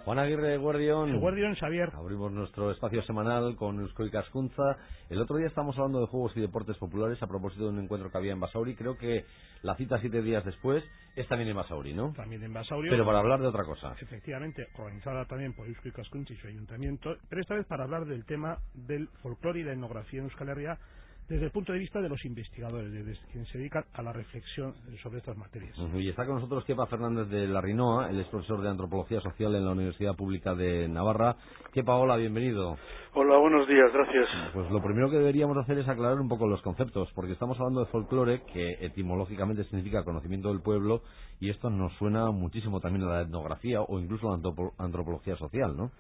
Juan Aguirre, Eguerdión. Eguerdión, Xavier. Abrimos nuestro espacio semanal con Eusko Ikaskuntza. El otro día estábamos hablando de juegos y deportes populares a propósito de un encuentro que había en Basauri. Creo que la cita 7 días después es también en Basauri, ¿no? También en Basauri. Pero para hablar de otra cosa. Efectivamente, organizada también por Eusko Ikaskuntza y su ayuntamiento, pero esta vez para hablar del tema del folclore y la etnografía en Euskal Herria desde el punto de vista de los investigadores, desde quienes se dedican a la reflexión sobre estas materias. Y está con nosotros Kepa Fernández de Larrinoa, él es profesor de Antropología Social en la Universidad Pública de Navarra. Kepa, hola, bienvenido. Hola, buenos días, gracias. Pues lo primero que deberíamos hacer es aclarar un poco los conceptos, porque estamos hablando de folclore, que etimológicamente significa conocimiento del pueblo, y esto nos suena muchísimo también a la etnografía o incluso a la antropología social, ¿no?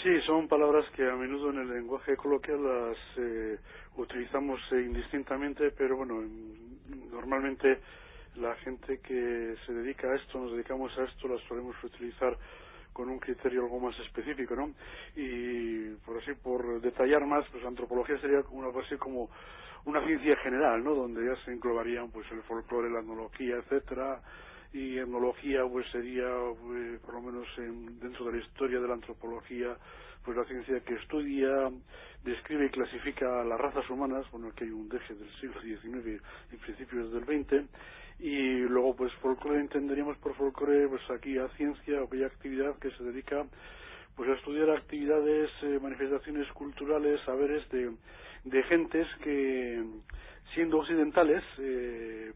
Sí, son palabras que a menudo en el lenguaje coloquial las utilizamos indistintamente, pero bueno, normalmente la gente que se dedica a esto, nos dedicamos a esto, las solemos utilizar con un criterio algo más específico, ¿no? Y por detallar más, pues antropología sería algo así como una ciencia general, ¿no? Donde ya se englobarían pues el folclore, la etnología, etcétera. Y etnología pues sería por lo menos dentro de la historia de la antropología pues la ciencia que estudia, describe y clasifica las razas humanas, bueno, aquí hay un deje del siglo XIX y principios del XX, y luego pues folclore entenderíamos por folclore pues aquí a ciencia o aquella actividad que se dedica pues a estudiar actividades, manifestaciones culturales, saberes de gentes que siendo occidentales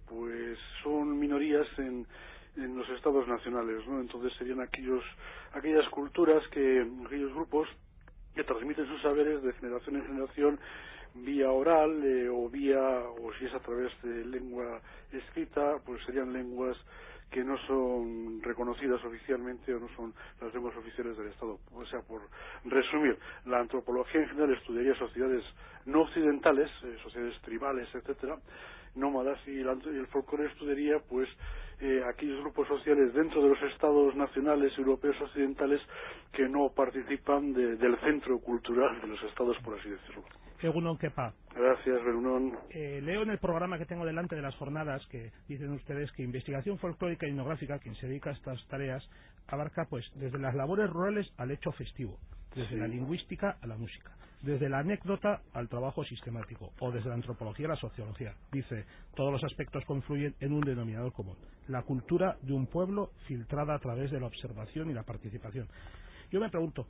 pues son minorías en los estados nacionales, ¿no? Entonces serían aquellas culturas aquellos grupos que transmiten sus saberes de generación en generación vía oral o si es a través de lengua escrita, pues serían lenguas que no son reconocidas oficialmente o no son las lenguas oficiales del Estado. O sea, por resumir, la antropología en general estudiaría sociedades no occidentales, sociedades tribales, etcétera, nómadas, y el folclore estudiaría pues aquellos grupos sociales dentro de los estados nacionales europeos occidentales que no participan del centro cultural de los estados, por así decirlo. Egunon, Kepa. Gracias, Berunon. Leo en el programa que tengo delante de las jornadas que dicen ustedes que investigación folclórica y etnográfica, quien se dedica a estas tareas, abarca pues desde las labores rurales al hecho festivo, desde la lingüística a la música, desde la anécdota al trabajo sistemático, o desde la antropología a la sociología. Dice, todos los aspectos confluyen en un denominador común, la cultura de un pueblo filtrada a través de la observación y la participación. Yo me pregunto,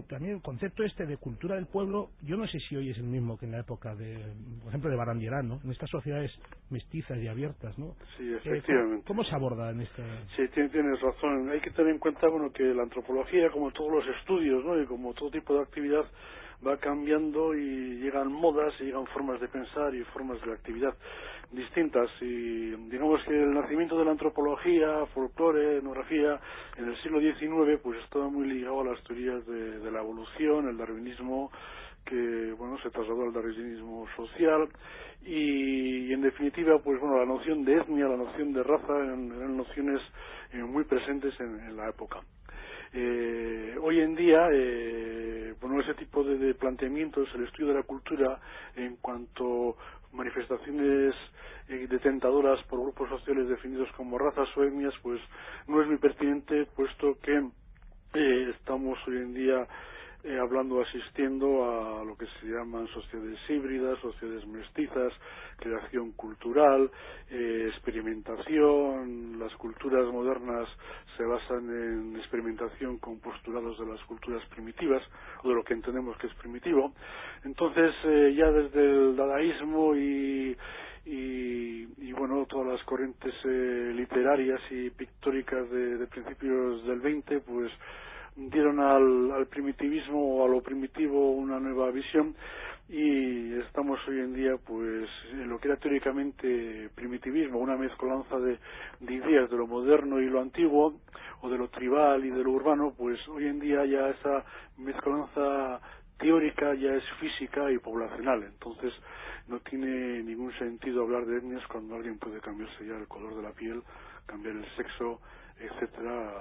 también el concepto este de cultura del pueblo, yo no sé si hoy es el mismo que en la época por ejemplo, de Barandierán, ¿no? En estas sociedades mestizas y abiertas, ¿no? Sí, efectivamente. ¿Cómo se aborda en este...? Sí, tienes razón. Hay que tener en cuenta, bueno, que la antropología, como todos los estudios, ¿no? Y como todo tipo de actividad, va cambiando y llegan modas y llegan formas de pensar y formas de actividad distintas. Y digamos que el nacimiento de la antropología, folclore, etnografía, en el siglo XIX, pues estaba muy ligado a las teorías de la evolución, el darwinismo, que bueno se trasladó al darwinismo social y en definitiva pues bueno la noción de etnia, la noción de raza eran nociones muy presentes en la época. Hoy en día bueno ese tipo de planteamientos, el estudio de la cultura en cuanto manifestaciones detentadoras por grupos sociales definidos como razas o etnias, pues no es muy pertinente, puesto que estamos hoy en día asistiendo a lo que se llaman sociedades híbridas, sociedades mestizas, creación cultural, experimentación. Las culturas modernas se basan en experimentación con postulados de las culturas primitivas, o de lo que entendemos que es primitivo. Entonces, ya desde el dadaísmo y bueno, todas las corrientes literarias y pictóricas de principios del 20, pues dieron al primitivismo o a lo primitivo una nueva visión, y estamos hoy en día pues en lo que era teóricamente primitivismo, una mezcolanza de ideas de lo moderno y lo antiguo, o de lo tribal y de lo urbano. Pues hoy en día ya esa mezcolanza teórica ya es física y poblacional. Entonces no tiene ningún sentido hablar de etnias cuando alguien puede cambiarse ya el color de la piel, cambiar el sexo, etcétera.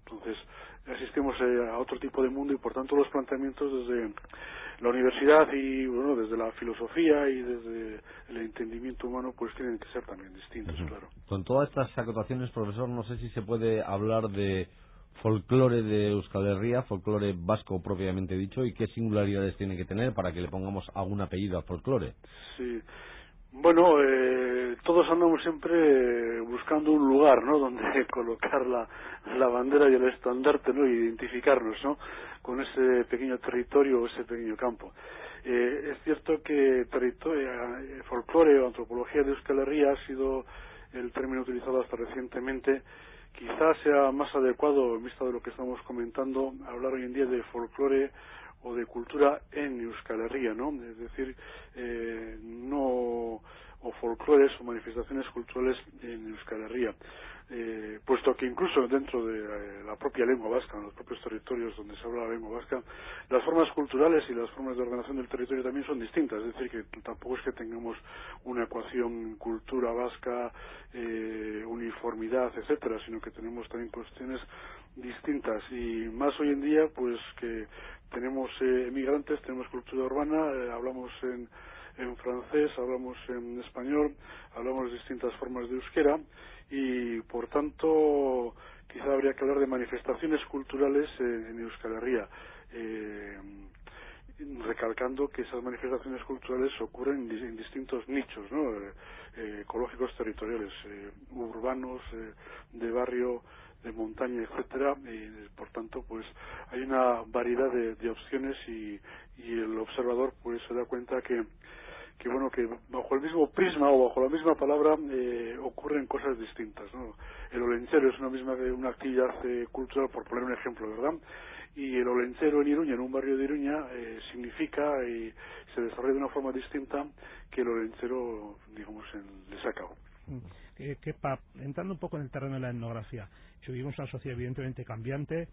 Entonces asistimos a otro tipo de mundo, y por tanto los planteamientos desde la universidad y bueno desde la filosofía y desde el entendimiento humano pues tienen que ser también distintos. Claro. Con todas estas acotaciones, profesor, no sé si se puede hablar de folclore de Euskal Herria, folclore vasco propiamente dicho, y qué singularidades tiene que tener para que le pongamos algún apellido al folclore. Sí. Bueno, todos andamos siempre buscando un lugar, ¿no?, donde colocar la bandera y el estandarte, ¿no?, y identificarnos, ¿no?, con ese pequeño territorio o ese pequeño campo. Es cierto que folclore o antropología de Euskal Herria ha sido el término utilizado hasta recientemente. Quizás sea más adecuado, en vista de lo que estamos comentando, hablar hoy en día de folclore o de cultura en Euskal Herria, ¿no? Es decir, o folclores o manifestaciones culturales en Euskal Herria, puesto que incluso dentro de la propia lengua vasca, en los propios territorios donde se habla la lengua vasca, las formas culturales y las formas de ordenación del territorio también son distintas. Es decir, que tampoco es que tengamos una ecuación cultura vasca, uniformidad, etcétera, sino que tenemos también cuestiones distintas, y más hoy en día, pues que tenemos emigrantes, tenemos cultura urbana, hablamos en francés, hablamos en español, hablamos distintas formas de euskera, y por tanto quizá habría que hablar de manifestaciones culturales en Euskal Herria, recalcando que esas manifestaciones culturales ocurren en distintos nichos, ¿no?, ecológicos, territoriales, urbanos, de barrio, de montaña, etcétera, y por tanto pues hay una variedad de opciones, y el observador pues se da cuenta que bueno, que bajo el mismo prisma o bajo la misma palabra ocurren cosas distintas, ¿no? El olentzero es una actividad cultural, por poner un ejemplo, ¿verdad? Y el olentzero en Iruña, en un barrio de Iruña, significa y se desarrolla de una forma distinta que el olentzero, digamos, en Lesacao. Entrando un poco en el terreno de la etnografía, vivimos una sociedad evidentemente cambiante.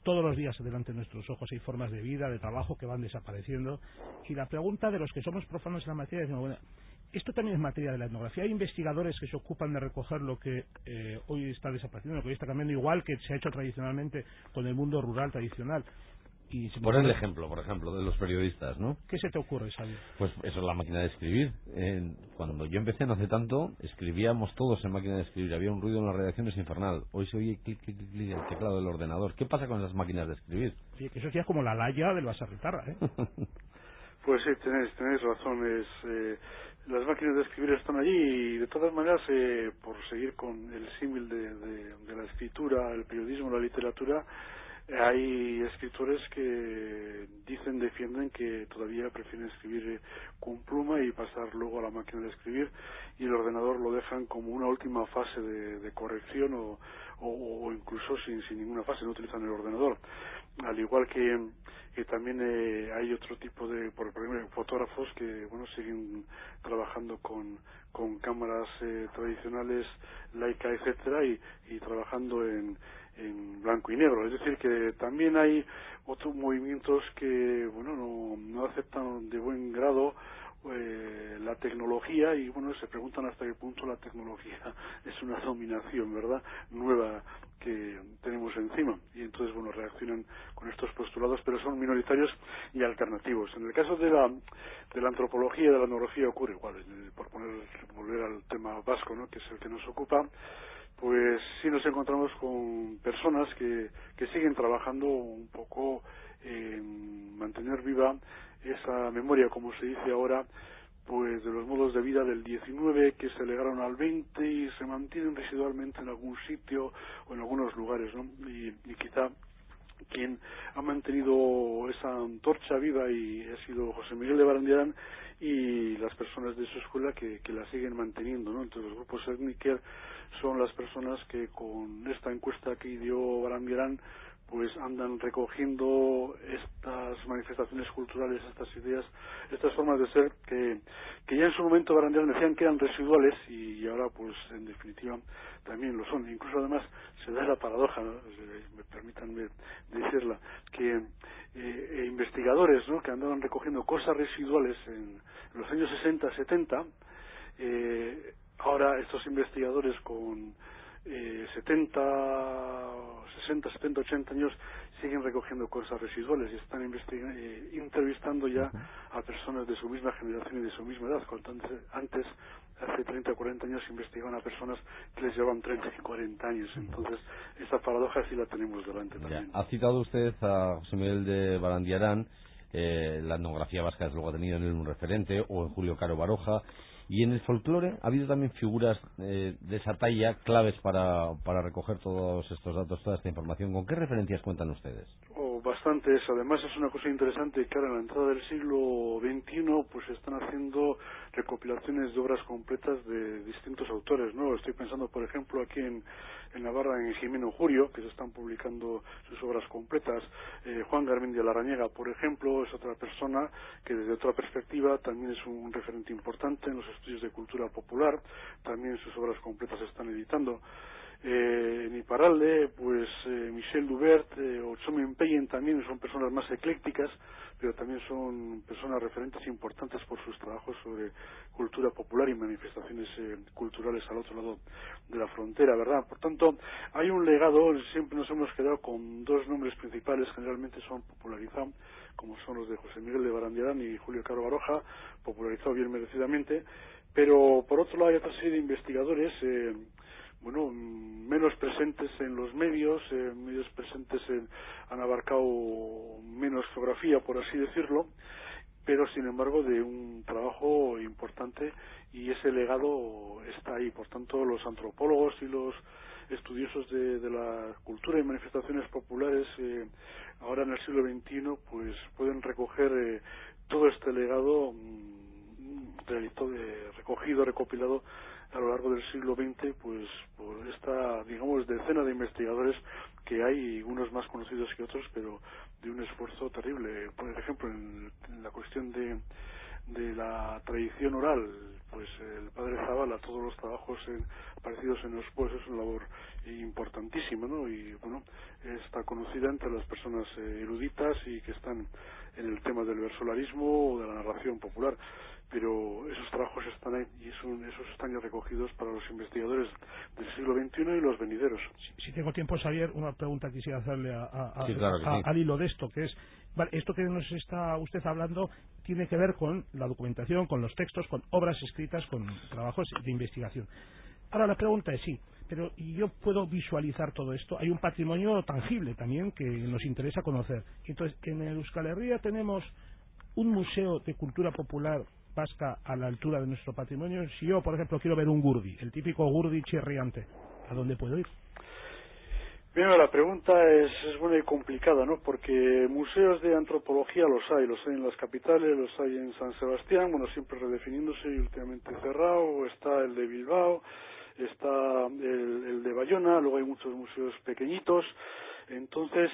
Todos los días delante de nuestros ojos hay formas de vida, de trabajo que van desapareciendo, y la pregunta de los que somos profanos en la materia es, bueno, esto también es materia de la etnografía. Hay investigadores que se ocupan de recoger lo que hoy está desapareciendo, lo que hoy está cambiando, igual que se ha hecho tradicionalmente con el mundo rural tradicional. Y Por el ejemplo, de los periodistas, ¿no? ¿Qué se te ocurre, Xavier? Pues eso es la máquina de escribir. Cuando yo empecé no hace tanto, escribíamos todos en máquina de escribir. Había un ruido en las redacciones infernal. Hoy se oye clic, clic, clic, clic, el teclado del ordenador. ¿Qué pasa con esas máquinas de escribir? Oye, que eso ya es como la laya del Basarritarra, ¿eh? Pues sí, tenéis razón. Las máquinas de escribir están allí, y de todas maneras, por seguir con el símil de la escritura, el periodismo, la literatura, hay escritores que defienden que todavía prefieren escribir con pluma y pasar luego a la máquina de escribir, y el ordenador lo dejan como una última fase de corrección, o incluso sin ninguna fase, no utilizan el ordenador. Al igual que también hay otro tipo por ejemplo, fotógrafos que siguen trabajando con cámaras tradicionales, Leica, etcétera, y trabajando en blanco y negro. Es decir, que también hay otros movimientos que no aceptan de buen grado la tecnología, y se preguntan hasta qué punto la tecnología es una dominación, ¿verdad?, nueva que tenemos encima, y entonces reaccionan con estos postulados, pero son minoritarios y alternativos. En el caso de la antropología y de la etnografía ocurre igual. Por volver al tema vasco, ¿no?, que es el que nos ocupa, pues sí nos encontramos con personas que siguen trabajando un poco en mantener viva esa memoria, como se dice ahora, pues de los modos de vida del 19 que se legaron al 20 y se mantienen residualmente en algún sitio o en algunos lugares, ¿no? Y quizá quien ha mantenido esa antorcha viva y ha sido José Miguel de Barandiarán, y las personas de su escuela que la siguen manteniendo, ¿no? Entonces los grupos étnicos son las personas que con esta encuesta que dio Barandiarán pues andan recogiendo estas manifestaciones culturales, estas ideas, estas formas de ser que ya en su momento Barandiarán decían que eran residuales, y ahora pues en definitiva también lo son. Incluso además se da la paradoja, ¿no?, permítanme decirla, que investigadores, ¿no?, que andaban recogiendo cosas residuales en los años 60, 70, ahora estos investigadores con 60, 70, 80 años siguen recogiendo cosas residuales y están entrevistando ya a personas de su misma generación y de su misma edad, cuando antes, hace 30 o 40 años, investigaban a personas que les llevaban 30 y 40 años. Entonces, esta paradoja sí la tenemos delante también. Ha citado usted a José Miguel de Barandiarán. La etnografía vasca desde luego ha tenido en él un referente, o en Julio Caro Baroja, y en el folclore ha habido también figuras de esa talla claves para recoger todos estos datos, toda esta información. ¿Con qué referencias cuentan ustedes? Bastantes. Además es una cosa interesante que ahora en la entrada del siglo XXI pues se están haciendo recopilaciones de obras completas de distintos autores, ¿no? Estoy pensando, por ejemplo, aquí en Navarra, en Jimeno Jurio, que se están publicando sus obras completas. Juan Garmendia Larrañaga, por ejemplo, es otra persona que desde otra perspectiva también es un referente importante en los estudios de cultura popular. También sus obras completas se están editando. En Iparralde, pues Michel Dubert o Chomen Peyen también son personas más eclécticas, pero también son personas referentes importantes por sus trabajos sobre cultura popular y manifestaciones culturales al otro lado de la frontera, ¿verdad? Por tanto, hay un legado. Siempre nos hemos quedado con dos nombres principales, generalmente son popularizados, como son los de José Miguel de Barandiarán y Julio Caro Baroja, popularizado bien merecidamente, pero por otro lado hay otra serie de investigadores menos presentes en los medios presentes han abarcado menos geografía, por así decirlo, pero sin embargo de un trabajo importante, y ese legado está ahí. Por tanto, los antropólogos y los estudiosos de la cultura y manifestaciones populares ahora en el siglo XXI pues pueden recoger todo este legado recopilado a lo largo del siglo XX, pues por esta, digamos, decena de investigadores que hay, unos más conocidos que otros, pero de un esfuerzo terrible. Por ejemplo, en la cuestión de la tradición oral, pues el padre Zavala, todos los trabajos aparecidos en los pueblos, es una labor importantísima, ¿no? Y bueno, está conocida entre las personas eruditas y que están en el tema del versolarismo o de la narración popular. Pero esos trabajos están ahí y esos están ya recogidos para los investigadores del siglo XXI y los venideros. Si tengo tiempo, Xavier, una pregunta quisiera hacerle sí, claro que sí. al hilo de esto, que es, vale, esto que nos está usted hablando tiene que ver con la documentación, con los textos, con obras escritas, con trabajos de investigación. Ahora la pregunta es sí, pero yo puedo visualizar todo esto. Hay un patrimonio tangible también que nos interesa conocer. Entonces, en Euskal Herria tenemos un museo de cultura popular vasca a la altura de nuestro patrimonio. Si yo, por ejemplo, quiero ver un gurdi, el típico gurdi chirriante, ¿a dónde puedo ir? Bien, la pregunta es buena y complicada, ¿no? Porque museos de antropología los hay en las capitales, los hay en San Sebastián, bueno, siempre redefiniéndose y últimamente cerrado. Está el de Bilbao, está el de Bayona, luego hay muchos museos pequeñitos. Entonces,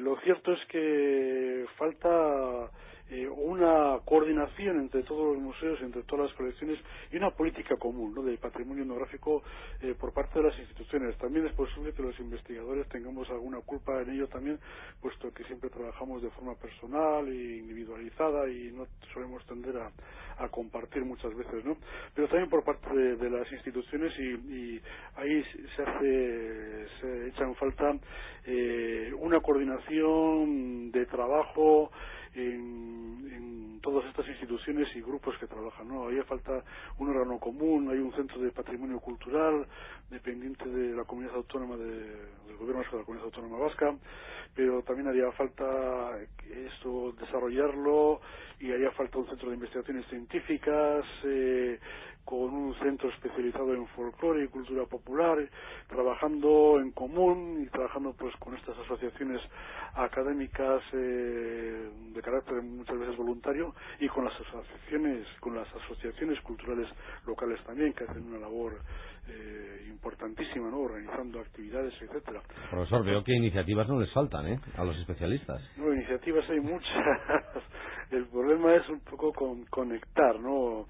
lo cierto es que falta una coordinación entre todos los museos, entre todas las colecciones, y una política común, ¿no?, de patrimonio etnográfico por parte de las instituciones. También es posible que los investigadores tengamos alguna culpa en ello también, puesto que siempre trabajamos de forma personal e individualizada y no solemos tender a compartir muchas veces, ¿no? Pero también por parte de las instituciones, y ahí se echa en falta una coordinación de trabajo en todas estas instituciones y grupos que trabajan, ¿no? Haría falta un órgano común. Hay un centro de patrimonio cultural dependiente de la comunidad autónoma del gobierno de la comunidad autónoma vasca, pero también haría falta esto desarrollarlo, y haría falta un centro de investigaciones científicas con un centro especializado en folclore y cultura popular, trabajando en común y trabajando pues con estas asociaciones académicas de carácter muchas veces voluntario, y con las asociaciones culturales locales también, que hacen una labor importantísima, ¿no?, organizando actividades, etcétera. Profesor, veo que iniciativas no les faltan, a los especialistas. No, iniciativas hay muchas. El problema es un poco conectar, ¿no?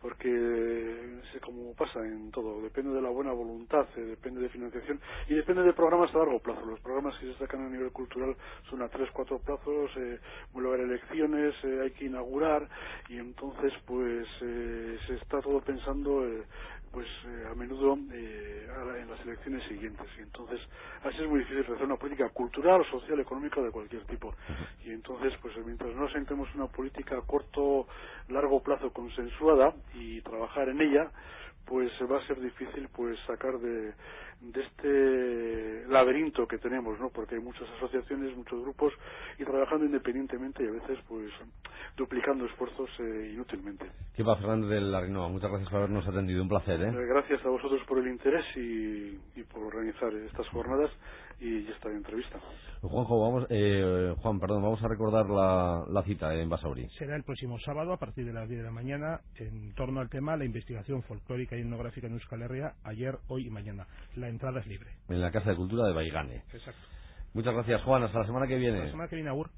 porque como pasa en todo, depende de la buena voluntad, depende de financiación y depende de programas a largo plazo. Los programas que se sacan a nivel cultural son a 3-4 plazos, vuelve a haber elecciones, hay que inaugurar, y entonces pues se está todo pensando a menudo en las elecciones siguientes, y entonces así es muy difícil hacer una política cultural, social, económica de cualquier tipo. Y entonces pues mientras no sentemos una política a corto, largo plazo consensuada y trabajar en ella, pues va a ser difícil pues sacar de este laberinto que tenemos, ¿no? Porque hay muchas asociaciones, muchos grupos, y trabajando independientemente y a veces pues duplicando esfuerzos inútilmente. ¿Qué pasa, Fernández de la Rinoa? Muchas gracias por habernos atendido, un placer, ¿eh? Gracias a vosotros por el interés y por organizar estas jornadas y esta entrevista. Vamos a recordar la cita en Basauri. Será el próximo sábado a partir de las 10 de la mañana en torno al tema la investigación folclórica y etnográfica en Euskal Herria, ayer, hoy y mañana. La entrada es libre. En la Casa de Cultura de Baigane. Exacto. Muchas gracias, Juan. Hasta la semana que viene. La semana que viene, agur.